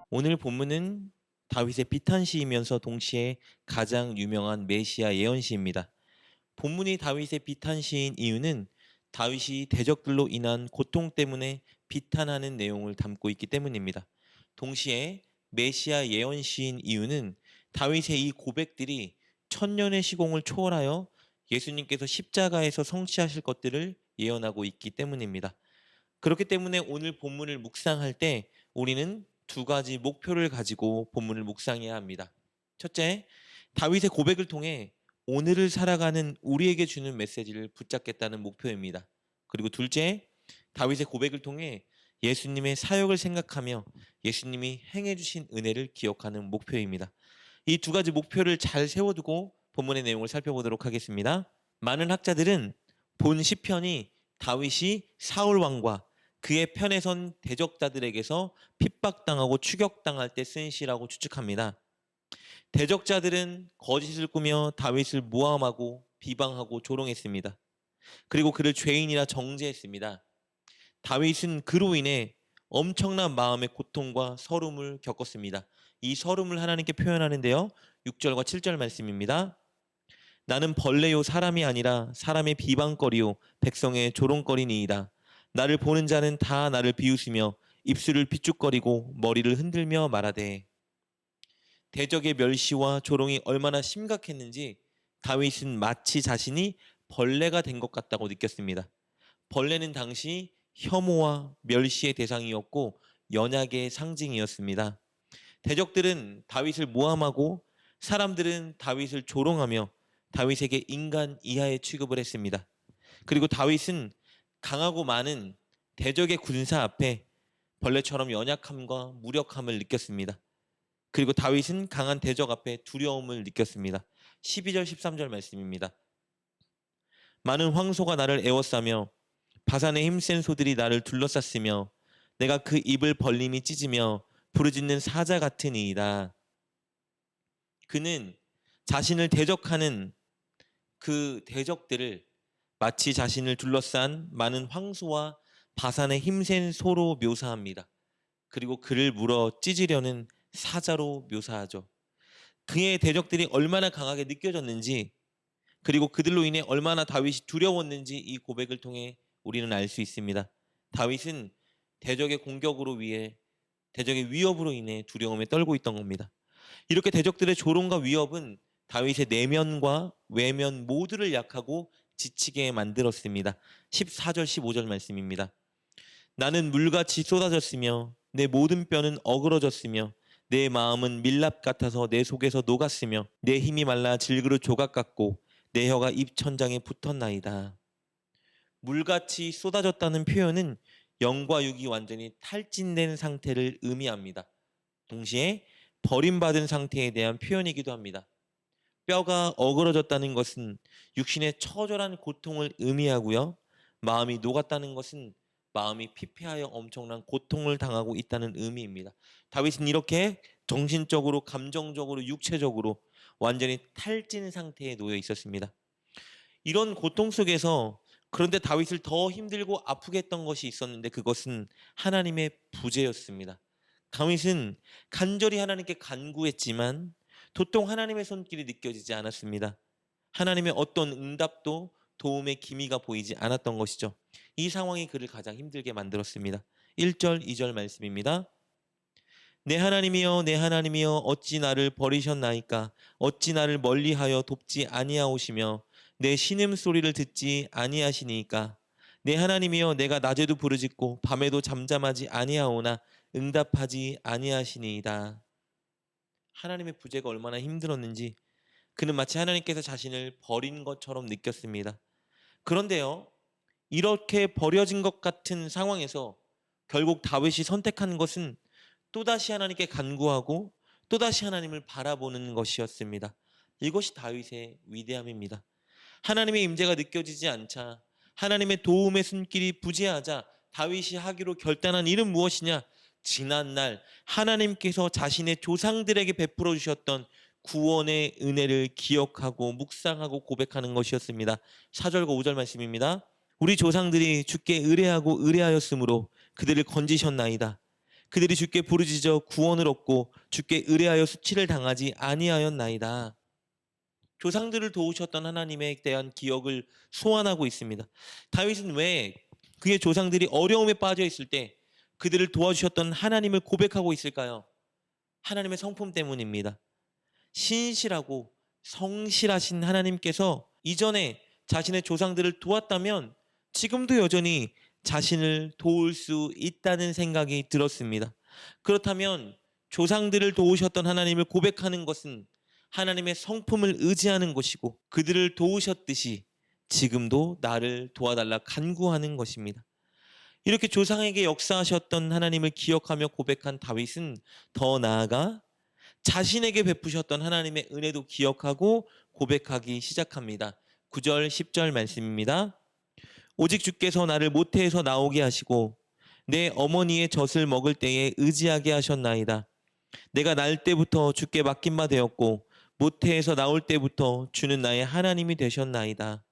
오늘 본문은 다윗의 비탄시이면서 동시에 가장 유명한 메시아 예언시입니다. 본문이 다윗의 비탄시인 이유는 다윗이 대적들로 인한 고통 때문에 비탄하는 내용을 담고 있기 때문입니다. 동시에 메시아 예언시인 이유는 다윗의 이 고백들이 천년의 시공을 초월하여 예수님께서 십자가에서 성취하실 것들을 예언하고 있기 때문입니다. 그렇기 때문에 오늘 본문을 묵상할 때 우리는 두 가지 목표를 가지고 본문을 묵상해야 합니다. 첫째, 다윗의 고백을 통해 오늘을 살아가는 우리에게 주는 메시지를 붙잡겠다는 목표입니다. 그리고 둘째, 다윗의 고백을 통해 예수님의 사역을 생각하며 예수님이 행해 주신 은혜를 기억하는 목표입니다. 이 두 가지 목표를 잘 세워두고 본문의 내용을 살펴보도록 하겠습니다. 많은 학자들은 본 시편이 다윗이 사울 왕과 그의 편에 선 대적자들에게서 핍박당하고 추격당할 때 쓴 시라고 추측합니다. 대적자들은 거짓을 꾸며 다윗을 모함하고 비방하고 조롱했습니다. 그리고 그를 죄인이라 정죄했습니다. 다윗은 그로 인해 엄청난 마음의 고통과 서름을 겪었습니다. 이 서름을 하나님께 표현하는데요. 6절과 7절 말씀입니다. 나는 벌레요 사람이 아니라 사람의 비방거리요 백성의 조롱거리니이다. 나를 보는 자는 다 나를 비웃으며 입술을 비죽거리고 머리를 흔들며 말하되. 대적의 멸시와 조롱이 얼마나 심각했는지 다윗은 마치 자신이 벌레가 된 것 같다고 느꼈습니다. 벌레는 당시 혐오와 멸시의 대상이었고 연약의 상징이었습니다. 대적들은 다윗을 모함하고 사람들은 다윗을 조롱하며 다윗에게 인간 이하의 취급을 했습니다. 그리고 다윗은 강하고 많은 대적의 군사 앞에 벌레처럼 연약함과 무력함을 느꼈습니다. 그리고 다윗은 강한 대적 앞에 두려움을 느꼈습니다. 12절 13절 말씀입니다. 많은 황소가 나를 에워싸며 바산의 힘센 소들이 나를 둘러쌌으며 내가 그 입을 벌림이 찢으며 부르짖는 사자 같으니이다. 그는 자신을 대적하는 그 대적들을 마치 자신을 둘러싼 많은 황소와 바산의 힘센 소로 묘사합니다. 그리고 그를 물어 찢으려는 사자로 묘사하죠. 그의 대적들이 얼마나 강하게 느껴졌는지, 그리고 그들로 인해 얼마나 다윗이 두려웠는지 이 고백을 통해 우리는 알 수 있습니다. 다윗은 대적의 공격으로 위해 대적의 위협으로 인해 두려움에 떨고 있던 겁니다. 이렇게 대적들의 조롱과 위협은 다윗의 내면과 외면 모두를 약하고 지치게 만들었습니다. 14절 15절 말씀입니다. 나는 물같이 쏟아졌으며 내 모든 뼈는 어그러졌으며 내 마음은 밀랍 같아서 내 속에서 녹았으며 내 힘이 말라 질그릇 조각 같고 내 혀가 입 천장에 붙었나이다. 물같이 쏟아졌다는 표현은 영과 육이 완전히 탈진된 상태를 의미합니다. 동시에 버림받은 상태에 대한 표현이기도 합니다. 뼈가 어그러졌다는 것은 육신의 처절한 고통을 의미하고요. 마음이 녹았다는 것은 마음이 피폐하여 엄청난 고통을 당하고 있다는 의미입니다. 다윗은 이렇게 정신적으로, 감정적으로, 육체적으로 완전히 탈진 상태에 놓여 있었습니다. 이런 고통 속에서 그런데 다윗을 더 힘들고 아프게 했던 것이 있었는데 그것은 하나님의 부재였습니다. 다윗은 간절히 하나님께 간구했지만 도통 하나님의 손길이 느껴지지 않았습니다. 하나님의 어떤 응답도 도움의 기미가 보이지 않았던 것이죠. 이 상황이 그를 가장 힘들게 만들었습니다. 1절, 2절 말씀입니다. 내 하나님이여 내 하나님이여 어찌 나를 버리셨나이까 어찌 나를 멀리하여 돕지 아니하오시며 내 신음소리를 듣지 아니하시니까 내 하나님이여 내가 낮에도 부르짖고 밤에도 잠잠하지 아니하오나 응답하지 아니하시니이다. 하나님의 부재가 얼마나 힘들었는지 그는 마치 하나님께서 자신을 버린 것처럼 느꼈습니다. 그런데요, 이렇게 버려진 것 같은 상황에서 결국 다윗이 선택한 것은 또다시 하나님께 간구하고 또다시 하나님을 바라보는 것이었습니다. 이것이 다윗의 위대함입니다. 하나님의 임재가 느껴지지 않자, 하나님의 도움의 손길이 부재하자 다윗이 하기로 결단한 일은 무엇이냐? 지난날 하나님께서 자신의 조상들에게 베풀어 주셨던 구원의 은혜를 기억하고 묵상하고 고백하는 것이었습니다. 4절과 5절 말씀입니다. 우리 조상들이 주께 의뢰하고 의뢰하였으므로 그들을 건지셨나이다. 그들이 주께 부르짖어 구원을 얻고 주께 의뢰하여 수치를 당하지 아니하였나이다. 조상들을 도우셨던 하나님에 대한 기억을 소환하고 있습니다. 다윗은 왜 그의 조상들이 어려움에 빠져 있을 때 그들을 도와주셨던 하나님을 고백하고 있을까요? 하나님의 성품 때문입니다. 신실하고 성실하신 하나님께서 이전에 자신의 조상들을 도왔다면 지금도 여전히 자신을 도울 수 있다는 생각이 들었습니다. 그렇다면 조상들을 도우셨던 하나님을 고백하는 것은 하나님의 성품을 의지하는 것이고 그들을 도우셨듯이 지금도 나를 도와달라 간구하는 것입니다. 이렇게 조상에게 역사하셨던 하나님을 기억하며 고백한 다윗은 더 나아가 자신에게 베푸셨던 하나님의 은혜도 기억하고 고백하기 시작합니다. 9절 10절 말씀입니다. 오직 주께서 나를 모태에서 나오게 하시고 내 어머니의 젖을 먹을 때에 의지하게 하셨나이다. 내가 날 때부터 주께 맡긴 바 되었고 모태에서 나올 때부터 주는 나의 하나님이 되셨나이다.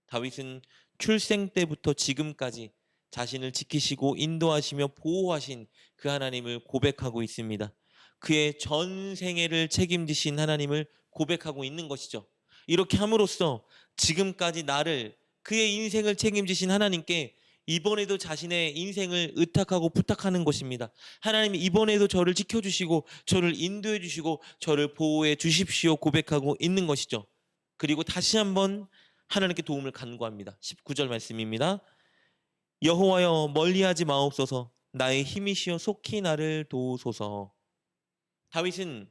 다윗은 출생 때부터 지금까지 자신을 지키시고 인도하시며 보호하신 그 하나님을 고백하고 있습니다. 그의 전 생애를 책임지신 하나님을 고백하고 있는 것이죠. 이렇게 함으로써 지금까지 나를 그의 인생을 책임지신 하나님께 이번에도 자신의 인생을 의탁하고 부탁하는 것입니다. 하나님이 이번에도 저를 지켜주시고 저를 인도해 주시고 저를 보호해 주십시오 고백하고 있는 것이죠. 그리고 다시 한번 하나님께 도움을 간구합니다. 19절 말씀입니다. 여호와여 멀리하지 마옵소서. 나의 힘이시여 속히 나를 도우소서. 다윗은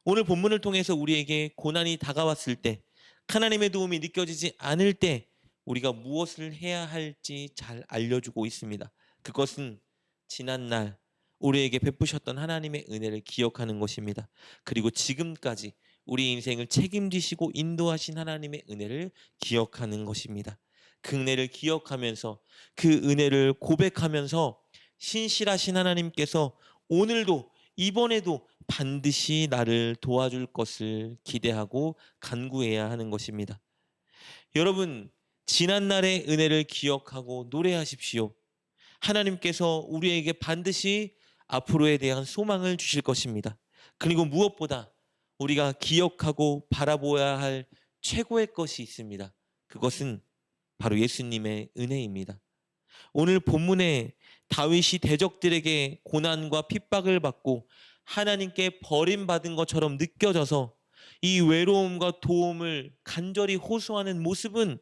오늘 본문을 통해서 우리에게 고난이 다가왔을 때 하나님의 도움이 느껴지지 않을 때 우리가 무엇을 해야 할지 잘 알려주고 있습니다. 그것은 지난날 우리에게 베푸셨던 하나님의 은혜를 기억하는 것입니다. 그리고 지금까지 우리 인생을 책임지시고 인도하신 하나님의 은혜를 기억하는 것입니다. 그 은혜를 기억하면서 그 은혜를 고백하면서 신실하신 하나님께서 오늘도 이번에도 반드시 나를 도와줄 것을 기대하고 간구해야 하는 것입니다. 여러분, 지난날의 은혜를 기억하고 노래하십시오. 하나님께서 우리에게 반드시 앞으로에 대한 소망을 주실 것입니다. 그리고 무엇보다 우리가 기억하고 바라보아야 할 최고의 것이 있습니다. 그것은 바로 예수님의 은혜입니다. 오늘 본문에 다윗이 대적들에게 고난과 핍박을 받고 하나님께 버림받은 것처럼 느껴져서 이 외로움과 도움을 간절히 호소하는 모습은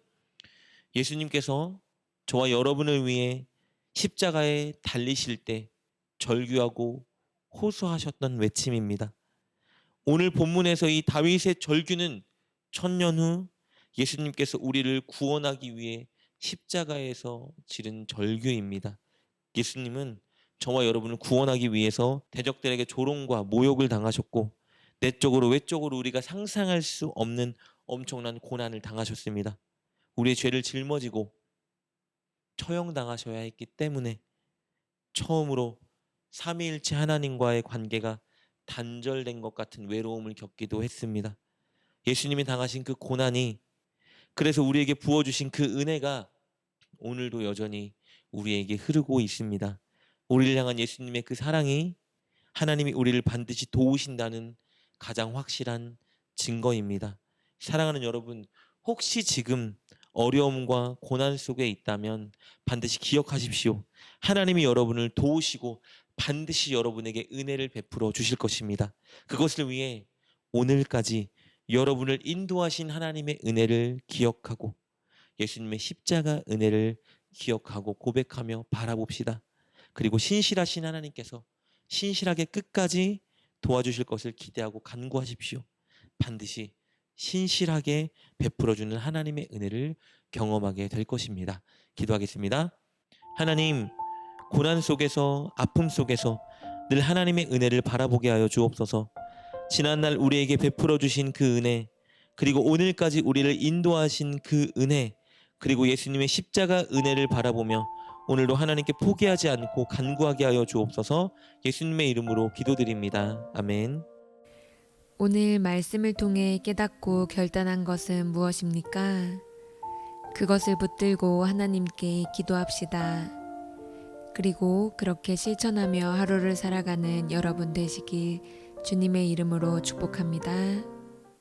예수님께서 저와 여러분을 위해 십자가에 달리실 때 절규하고 호소하셨던 외침입니다. 오늘 본문에서 이 다윗의 절규는 천년 후 예수님께서 우리를 구원하기 위해 십자가에서 지른 절규입니다. 예수님은 저와 여러분을 구원하기 위해서 대적들에게 조롱과 모욕을 당하셨고 내적으로 외적으로 우리가 상상할 수 없는 엄청난 고난을 당하셨습니다. 우리의 죄를 짊어지고 처형당하셔야 했기 때문에 처음으로 삼위일체 하나님과의 관계가 단절된 것 같은 외로움을 겪기도 했습니다. 예수님이 당하신 그 고난이 그래서 우리에게 부어주신 그 은혜가 오늘도 여전히 우리에게 흐르고 있습니다. 우리를 향한 예수님의 그 사랑이 하나님이 우리를 반드시 도우신다는 가장 확실한 증거입니다. 사랑하는 여러분, 혹시 지금 어려움과 고난 속에 있다면 반드시 기억하십시오. 하나님이 여러분을 도우시고 반드시 여러분에게 은혜를 베풀어 주실 것입니다. 그것을 위해 오늘까지 여러분을 인도하신 하나님의 은혜를 기억하고 예수님의 십자가 은혜를 기억하고 고백하며 바라봅시다. 그리고 신실하신 하나님께서 신실하게 끝까지 도와주실 것을 기대하고 간구하십시오. 반드시 신실하게 베풀어주는 하나님의 은혜를 경험하게 될 것입니다. 기도하겠습니다. 하나님, 고난 속에서 아픔 속에서 늘 하나님의 은혜를 바라보게 하여 주옵소서. 지난날 우리에게 베풀어 주신 그 은혜, 그리고 오늘까지 우리를 인도하신 그 은혜, 그리고 예수님의 십자가 은혜를 바라보며 오늘도 하나님께 포기하지 않고 간구하게 하여 주옵소서. 예수님의 이름으로 기도드립니다. 아멘. 오늘 말씀을 통해 깨닫고 결단한 것은 무엇입니까? 그것을 붙들고 하나님께 기도합시다. 그리고 그렇게 실천하며 하루를 살아가는 여러분 되시길 주님의 이름으로 축복합니다.